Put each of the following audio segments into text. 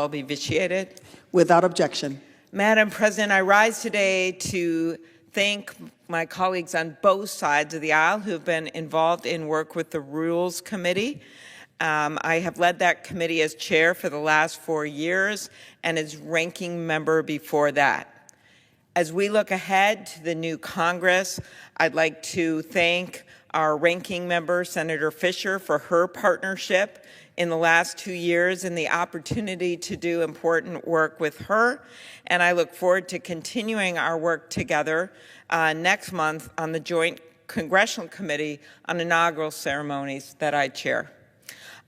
All be vitiated. Without objection. Madam President, I rise today to thank my colleagues on both sides of the aisle who have been involved in work with the Rules Committee. I have led that committee as chair for the last 4 years and as ranking member before that. As we look ahead to the new Congress, I'd like to thank our ranking member, Senator Fisher, for her partnership in the last 2 years and the opportunity to do important work with her. And I look forward to continuing our work together next month on the Joint Congressional Committee on Inaugural Ceremonies that I chair.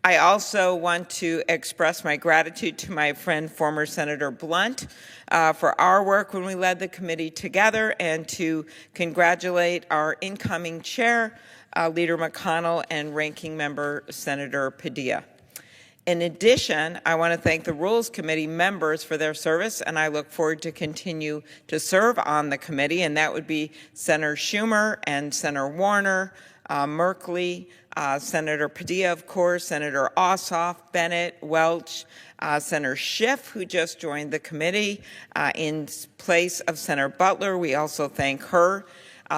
I also want to express my gratitude to my friend, former Senator Blunt, for our work when we led the committee together, and to congratulate our incoming chair, Leader McConnell, and ranking member, Senator Padilla. In addition, I want to thank the Rules Committee members for their service, and I look forward to continue to serve on the committee, and that would be Senator Schumer and Senator Warner, Merkley, Senator Padilla, of course, Senator Ossoff, Bennett, Welch, Senator Schiff, who just joined the committee in place of Senator Butler. We also thank her.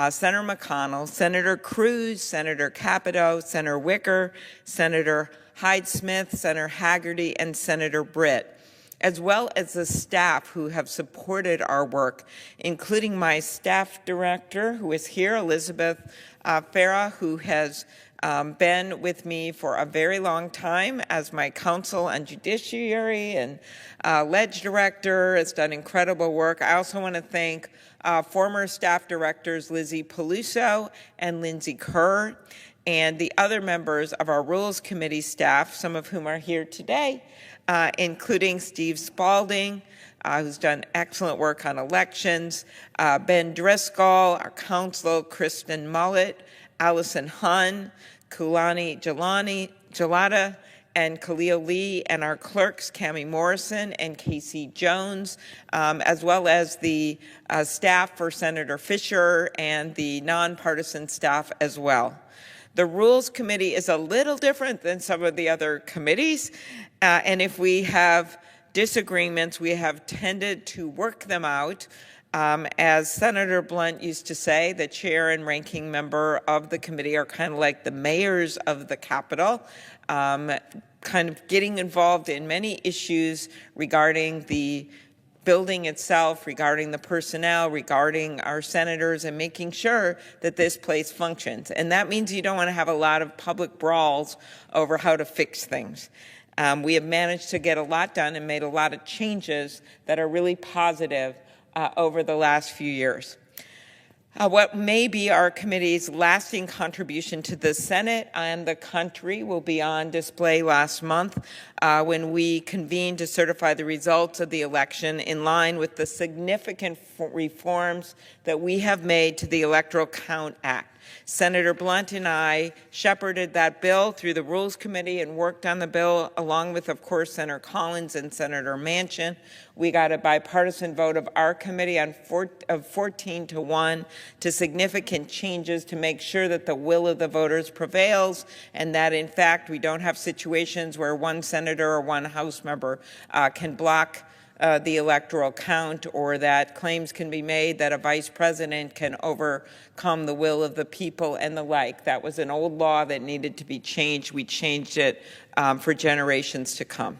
Senator McConnell, Senator Cruz, Senator Capito, Senator Wicker, Senator Hyde-Smith, Senator Haggerty, and Senator Britt, as well as the staff who have supported our work, including my staff director, who is here, Elizabeth Farah, who has been with me for a very long time as my counsel on judiciary and ledge director, has done incredible work. I also want to thank former staff directors Lizzie Peluso and Lindsay Kerr, and the other members of our Rules Committee staff, some of whom are here today, including Steve Spalding, who's done excellent work on elections, Ben Driscoll, our counsel, Kristen Mullett, Allison Hunn, Kulani Jalata, and Khalil Lee, and our clerks, Cammie Morrison and Casey Jones, as well as the staff for Senator Fisher and the nonpartisan staff as well. The Rules Committee is a little different than some of the other committees, and if we have disagreements, we have tended to work them out. As Senator Blunt used to say, the chair and ranking member of the committee are kind of like the mayors of the Capitol, kind of getting involved in many issues regarding the building itself, regarding the personnel, regarding our senators, and making sure that this place functions. And that means you don't want to have a lot of public brawls over how to fix things. We have managed to get a lot done and made a lot of changes that are really positive over the last few years. What may be our committee's lasting contribution to the Senate and the country will be on display last month when we convened to certify the results of the election in line with the significant reforms that we have made to the Electoral Count Act. Senator Blunt and I shepherded that bill through the Rules Committee and worked on the bill along with, of course, Senator Collins and Senator Manchin. We got a bipartisan vote of our committee of 14-1 to significant changes to make sure that the will of the voters prevails, and that, in fact, we don't have situations where one senator or one House member can block the electoral count, or that claims can be made that a vice president can overcome the will of the people and the like. That was an old law that needed to be changed. We changed it for generations to come.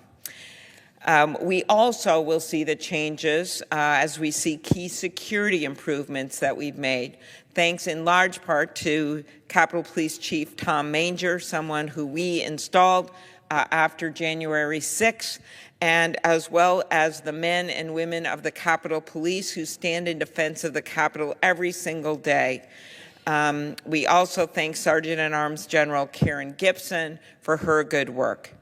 We also will see the changes as we see key security improvements that we've made, thanks in large part to Capitol Police Chief Tom Manger, someone who we installed after January 6th, and as well as the men and women of the Capitol Police who stand in defense of the Capitol every single day. We also thank Sergeant-at-Arms General Karen Gibson for her good work.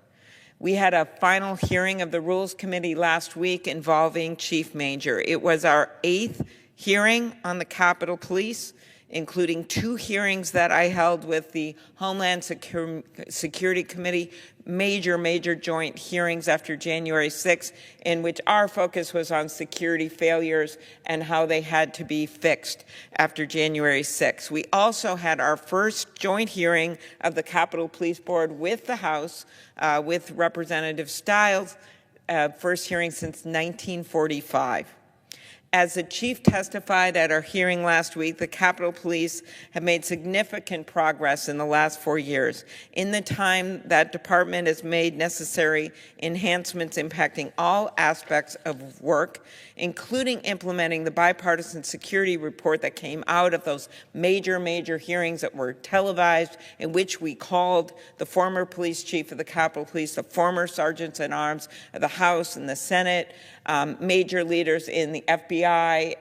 We had a final hearing of the Rules Committee last week involving Chief Manger. It was our 8th hearing on the Capitol Police, including 2 hearings that I held with the Homeland Security Committee, major joint hearings after January 6th, in which our focus was on security failures and how they had to be fixed after January 6th. We also had our first joint hearing of the Capitol Police Board with the House, with Representative Stiles, first hearing since 1945. As the chief testified at our hearing last week, the Capitol Police have made significant progress in the last 4 years. In the time that department has made necessary enhancements impacting all aspects of work, including implementing the bipartisan security report that came out of those major hearings that were televised, in which we called the former police chief of the Capitol Police, the former sergeants at arms of the House and the Senate, major leaders in the FBI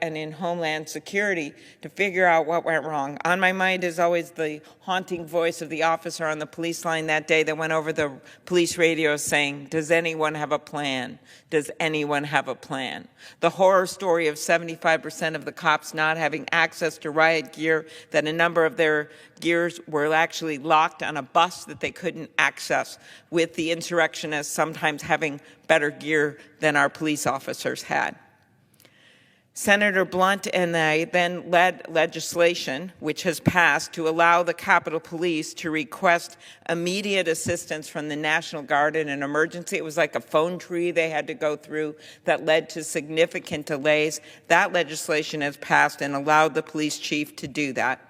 and in Homeland Security to figure out what went wrong. On my mind is always the haunting voice of the officer on the police line that day that went over the police radio saying, "Does anyone have a plan? Does anyone have a plan?" The horror story of 75% of the cops not having access to riot gear, that a number of their gears were actually locked on a bus that they couldn't access, with the insurrectionists sometimes having better gear than our police officers had. Senator Blunt and I then led legislation, which has passed, to allow the Capitol Police to request immediate assistance from the National Guard in an emergency. It was like a phone tree they had to go through that led to significant delays. That legislation has passed and allowed the police chief to do that.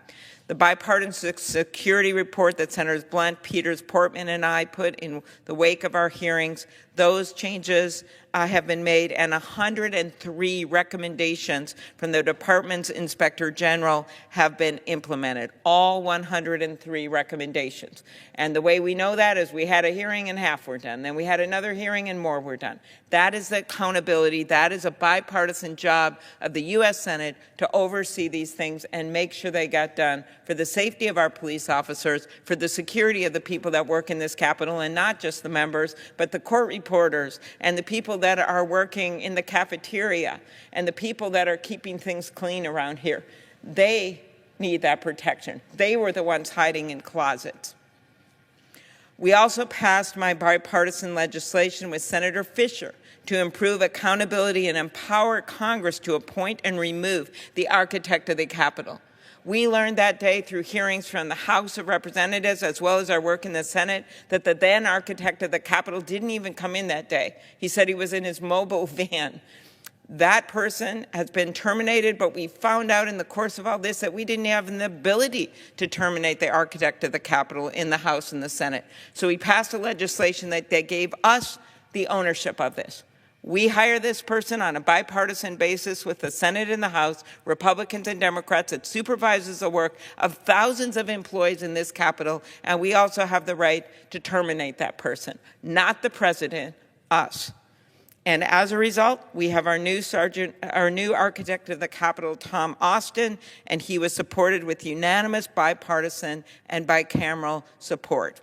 The bipartisan security report that Senators Blunt, Peters, Portman, and I put in the wake of our hearings, those changes have been made, and 103 recommendations from the department's inspector general have been implemented, all 103 recommendations. And the way we know that is we had a hearing and half were done. Then we had another hearing and more were done. That is the accountability. That is a bipartisan job of the U.S. Senate to oversee these things and make sure they got done for the safety of our police officers, for the security of the people that work in this Capitol, and not just the members, but the court reporters and the people that are working in the cafeteria and the people that are keeping things clean around here. They need that protection. They were the ones hiding in closets. We also passed my bipartisan legislation with Senator Fisher to improve accountability and empower Congress to appoint and remove the architect of the Capitol. We learned that day through hearings from the House of Representatives, as well as our work in the Senate, that the then architect of the Capitol didn't even come in that day. He said he was in his mobile van. That person has been terminated, but we found out in the course of all this that we didn't have the ability to terminate the architect of the Capitol in the House and the Senate. So we passed a legislation that they gave us the ownership of this. We hire this person on a bipartisan basis with the Senate and the House, Republicans and Democrats. It supervises the work of thousands of employees in this Capitol, and we also have the right to terminate that person, not the president, us. And as a result, we have our new architect of the Capitol, Tom Austin, and he was supported with unanimous bipartisan and bicameral support.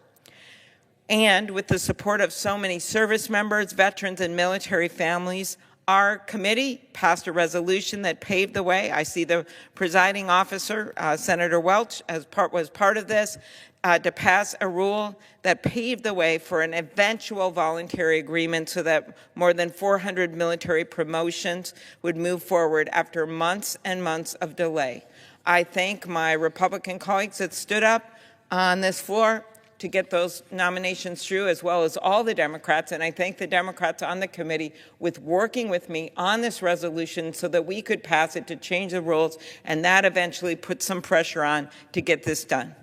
And with the support of so many service members, veterans, and military families, our committee passed a resolution that paved the way. I see the presiding officer, Senator Welch, was part of this, to pass a rule that paved the way for an eventual voluntary agreement so that more than 400 military promotions would move forward after months and months of delay. I thank my Republican colleagues that stood up on this floor to get those nominations through, as well as all the Democrats, and I thank the Democrats on the committee with working with me on this resolution so that we could pass it to change the rules, and that eventually put some pressure on to get this done.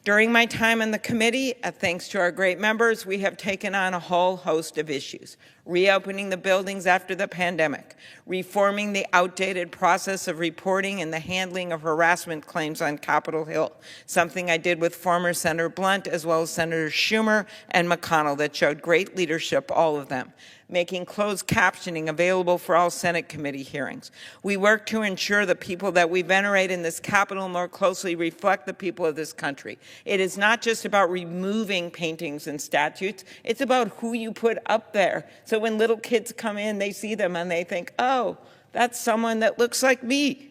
During my time in the committee, thanks to our great members, we have taken on a whole host of issues. Reopening the buildings after the pandemic, reforming the outdated process of reporting and the handling of harassment claims on Capitol Hill, something I did with former Senator Blunt as well as Senators Schumer and McConnell that showed great leadership, all of them. Making closed captioning available for all Senate committee hearings. We work to ensure the people that we venerate in this Capitol more closely reflect the people of this country. It is not just about removing paintings and statues, it's about who you put up there. So when little kids come in, they see them and they think, oh, that's someone that looks like me.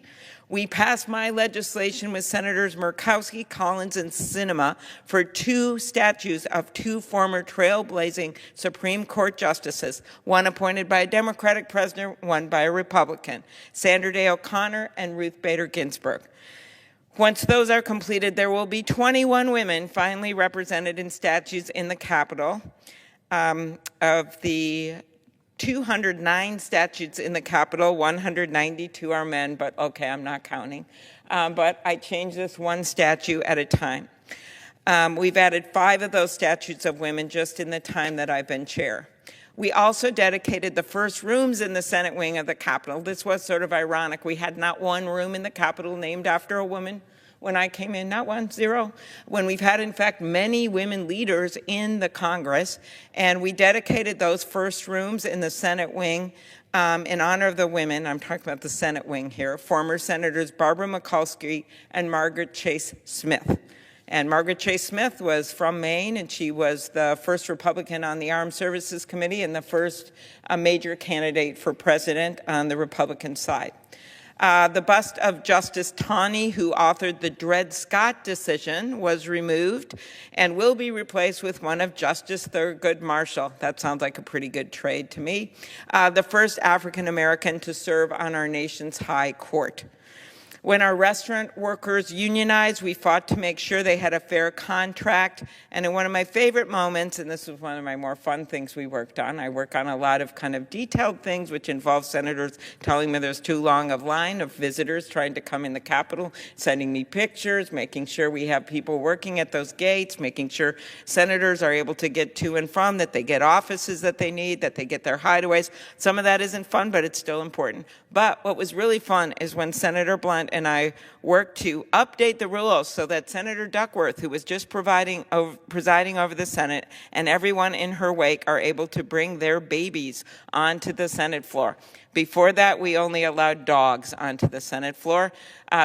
We passed my legislation with Senators Murkowski, Collins, and Sinema for 2 statues of 2 former trailblazing Supreme Court justices, one appointed by a Democratic president, one by a Republican, Sandra Day O'Connor and Ruth Bader Ginsburg. Once those are completed, there will be 21 women finally represented in statues in the Capitol of the 209 statutes in the Capitol, 192 are men, but okay, I'm not counting. But I change this one statute at a time. We've added 5 of those statutes of women just in the time that I've been chair. We also dedicated the first rooms in the Senate wing of the Capitol. This was sort of ironic. We had not one room in the Capitol named after a woman when I came in, not one, 0. When we've had, in fact, many women leaders in the Congress, and we dedicated those first rooms in the Senate wing in honor of the women. I'm talking about the Senate wing here, former Senators Barbara Mikulski and Margaret Chase Smith. And Margaret Chase Smith was from Maine, and she was the first Republican on the Armed Services Committee and the first major candidate for president on the Republican side. The bust of Justice Taney, who authored the Dred Scott decision, was removed and will be replaced with one of Justice Thurgood Marshall. That sounds like a pretty good trade to me. The first African American to serve on our nation's high court. When our restaurant workers unionized, we fought to make sure they had a fair contract. And in one of my favorite moments, and this was one of my more fun things we worked on, I work on a lot of kind of detailed things which involve senators telling me there's too long of line of visitors trying to come in the Capitol, sending me pictures, making sure we have people working at those gates, making sure senators are able to get to and from, that they get offices that they need, that they get their hideaways. Some of that isn't fun, but it's still important. But what was really fun is when Senator Blunt and I worked to update the rules so that Senator Duckworth, who was just presiding over the Senate, and everyone in her wake are able to bring their babies onto the Senate floor. Before that, we only allowed dogs onto the Senate floor.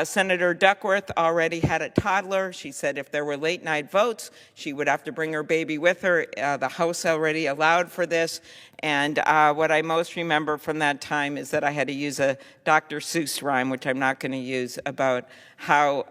Senator Duckworth already had a toddler. She said if there were late night votes, she would have to bring her baby with her. The House already allowed for this. And what I most remember from that time is that I had to use a Dr. Seuss rhyme, which I'm not going to use, about how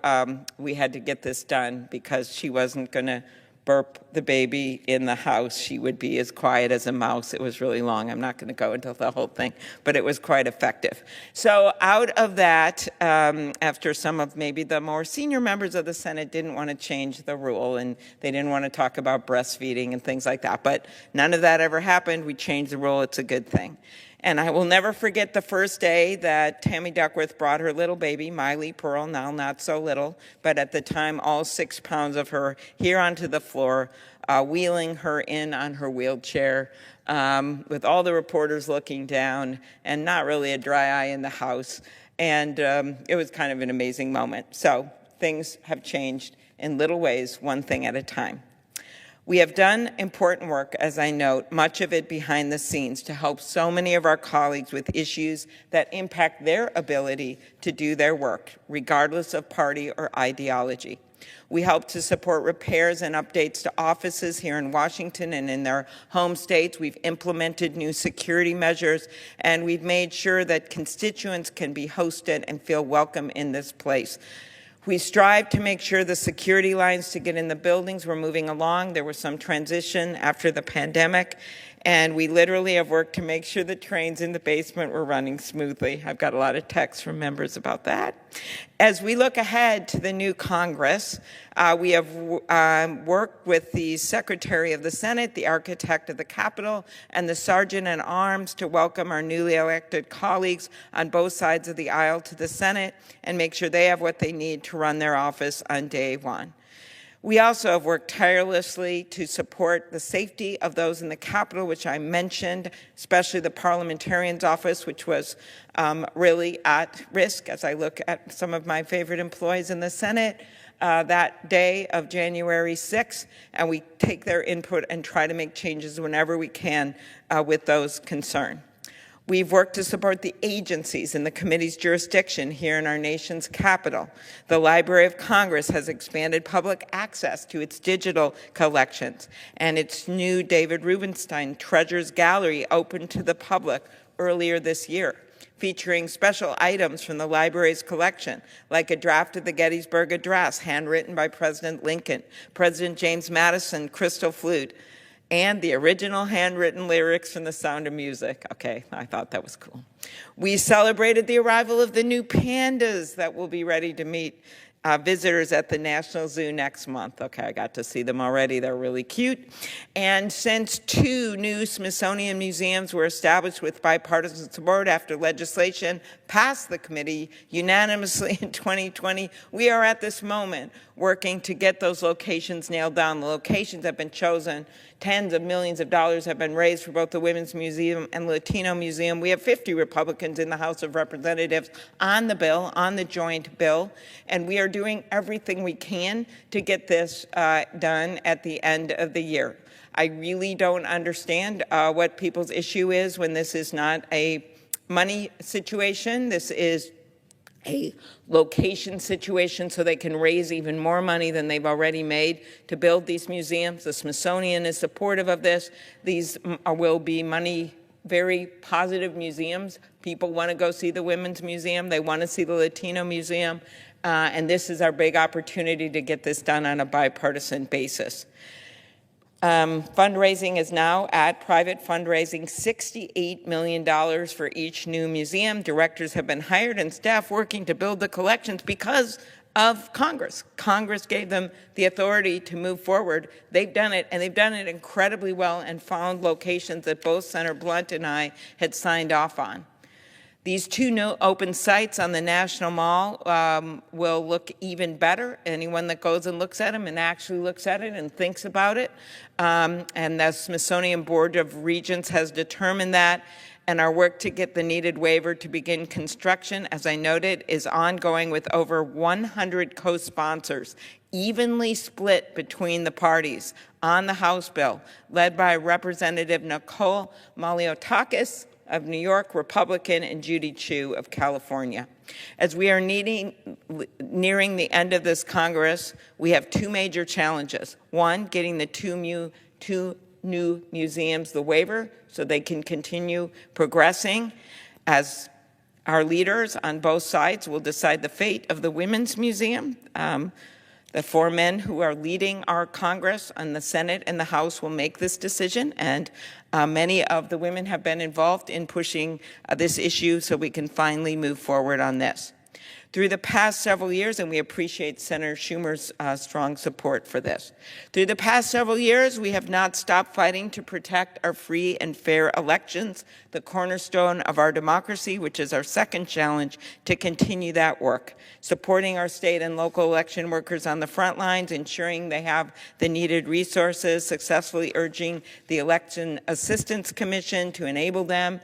we had to get this done because she wasn't going to burp the baby in the house. She would be as quiet as a mouse. It was really long. I'm not going to go into the whole thing, but it was quite effective. So out of that, after some of maybe the more senior members of the Senate didn't want to change the rule and they didn't want to talk about breastfeeding and things like that, but none of that ever happened. We changed the rule. It's a good thing. And I will never forget the first day that Tammy Duckworth brought her little baby, Miley Pearl, now not so little, but at the time all 6 pounds of her, here onto the floor, wheeling her in on her wheelchair with all the reporters looking down and not really a dry eye in the house. And it was kind of an amazing moment. So things have changed in little ways, one thing at a time. We have done important work, as I note, much of it behind the scenes, to help so many of our colleagues with issues that impact their ability to do their work, regardless of party or ideology. We help to support repairs and updates to offices here in Washington and in their home states. We've implemented new security measures, and we've made sure that constituents can be hosted and feel welcome in this place. We strive to make sure the security lines to get in the buildings were moving along. There was some transition after the pandemic, and we literally have worked to make sure the trains in the basement were running smoothly. I've got a lot of texts from members about that. As we look ahead to the new Congress, we have worked with the Secretary of the Senate, the Architect of the Capitol, and the Sergeant at Arms to welcome our newly elected colleagues on both sides of the aisle to the Senate and make sure they have what they need to run their office on day one. We also have worked tirelessly to support the safety of those in the Capitol, which I mentioned, especially the Parliamentarian's Office, which was really at risk as I look at some of my favorite employees in the Senate that day of January 6th, and we take their input and try to make changes whenever we can with those concerned. We've worked to support the agencies in the committee's jurisdiction here in our nation's capital. The Library of Congress has expanded public access to its digital collections, and its new David Rubenstein Treasures Gallery opened to the public earlier this year, featuring special items from the library's collection, like a draft of the Gettysburg Address, handwritten by President Lincoln, President James Madison, crystal flute, and the original handwritten lyrics from The Sound of Music. Okay, I thought that was cool. We celebrated the arrival of the new pandas that will be ready to meet visitors at the National Zoo next month. Okay, I got to see them already. They're really cute. And since 2 new Smithsonian museums were established with bipartisan support after legislation passed the committee unanimously in 2020, we are at this moment working to get those locations nailed down. The locations have been chosen. Tens of millions of dollars have been raised for both the Women's Museum and Latino Museum. We have 50 Republicans in the House of Representatives on the bill, on the joint bill, and we are doing everything we can to get this done at the end of the year. I really don't understand what people's issue is when this is not a money situation. This is a location situation so they can raise even more money than they've already made to build these museums. The Smithsonian is supportive of this. These will be very positive museums. People want to go see the Women's Museum. They want to see the Latino Museum. And this is our big opportunity to get this done on a bipartisan basis. Fundraising is now at private fundraising, $68 million for each new museum. Directors have been hired and staff working to build the collections because of Congress. Congress gave them the authority to move forward. They've done it, and they've done it incredibly well and found locations that both Senator Blunt and I had signed off on. These 2 new open sites on the National Mall will look even better. Anyone that goes and looks at them and actually looks at it and thinks about it. And the Smithsonian Board of Regents has determined that. And our work to get the needed waiver to begin construction, as I noted, is ongoing with over 100 co-sponsors, evenly split between the parties on the House bill, led by Representative Nicole Maliotakis of New York, Republican, and Judy Chu of California. As we are nearing the end of this Congress, we have 2 major challenges. One, getting the two new museums the waiver so they can continue progressing, as our leaders on both sides will decide the fate of the Women's Museum. The 4 men who are leading our Congress and the Senate and the House will make this decision, and many of the women have been involved in pushing this issue so we can finally move forward on this. Through the past several years, and we appreciate Senator Schumer's strong support for this. Through the past several years, we have not stopped fighting to protect our free and fair elections, the cornerstone of our democracy, which is our second challenge, to continue that work. Supporting our state and local election workers on the front lines, ensuring they have the needed resources, successfully urging the Election Assistance Commission to enable them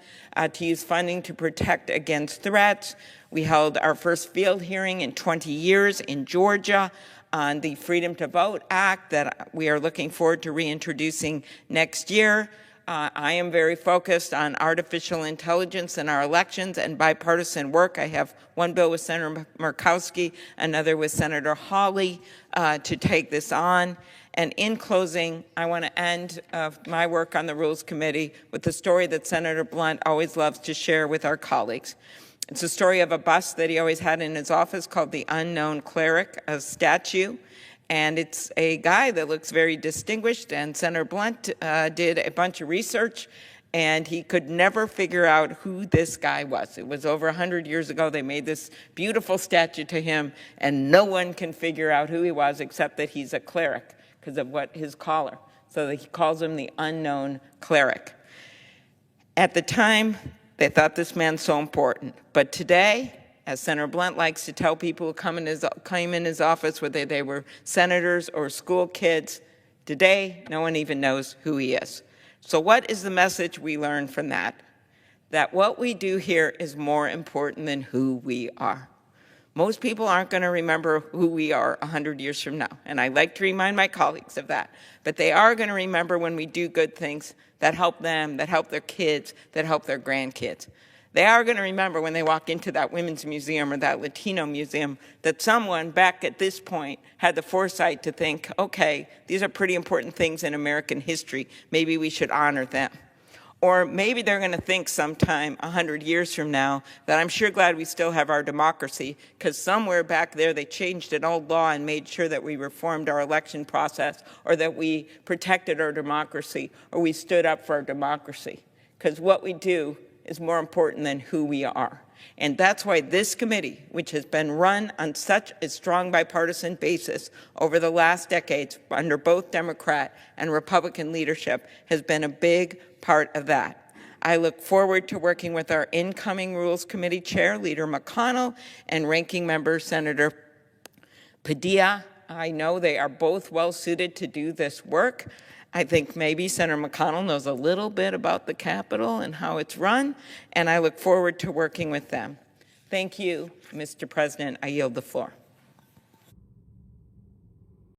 to use funding to protect against threats. We held our first field hearing in 20 years in Georgia on the Freedom to Vote Act that we are looking forward to reintroducing next year. I am very focused on artificial intelligence in our elections and bipartisan work. I have one bill with Senator Murkowski, another with Senator Hawley to take this on. And in closing, I want to end my work on the Rules Committee with the story that Senator Blunt always loves to share with our colleagues. It's a story of a bust that he always had in his office called the Unknown Cleric, a statue. And it's a guy that looks very distinguished, and Senator Blunt did a bunch of research, and he could never figure out who this guy was. It was over 100 years ago. They made this beautiful statue to him, and no one can figure out who he was except that he's a cleric because of what his collar. So he calls him the Unknown Cleric. At the time, they thought this man so important. But today, as Senator Blunt likes to tell people who came in his office, whether they were senators or school kids, today no one even knows who he is. So what is the message we learn from that? That what we do here is more important than who we are. Most people aren't going to remember who we are 100 years from now, and I like to remind my colleagues of that. But they are going to remember when we do good things that help them, that help their kids, that help their grandkids. They are going to remember when they walk into that Women's Museum or that Latino Museum that someone back at this point had the foresight to think, okay, these are pretty important things in American history. Maybe we should honor them. Or maybe they're going to think sometime 100 years from now that I'm sure glad we still have our democracy, because somewhere back there they changed an old law and made sure that we reformed our election process, or that we protected our democracy, or we stood up for our democracy. Because what we do is more important than who we are. And that's why this committee, which has been run on such a strong bipartisan basis over the last decades under both Democrat and Republican leadership, has been a big part of that. I look forward to working with our incoming Rules Committee Chair, Leader McConnell, and Ranking Member Senator Padilla. I know they are both well suited to do this work. I think maybe Senator McConnell knows a little bit about the Capitol and how it's run, and I look forward to working with them. Thank you, Mr. President. I yield the floor.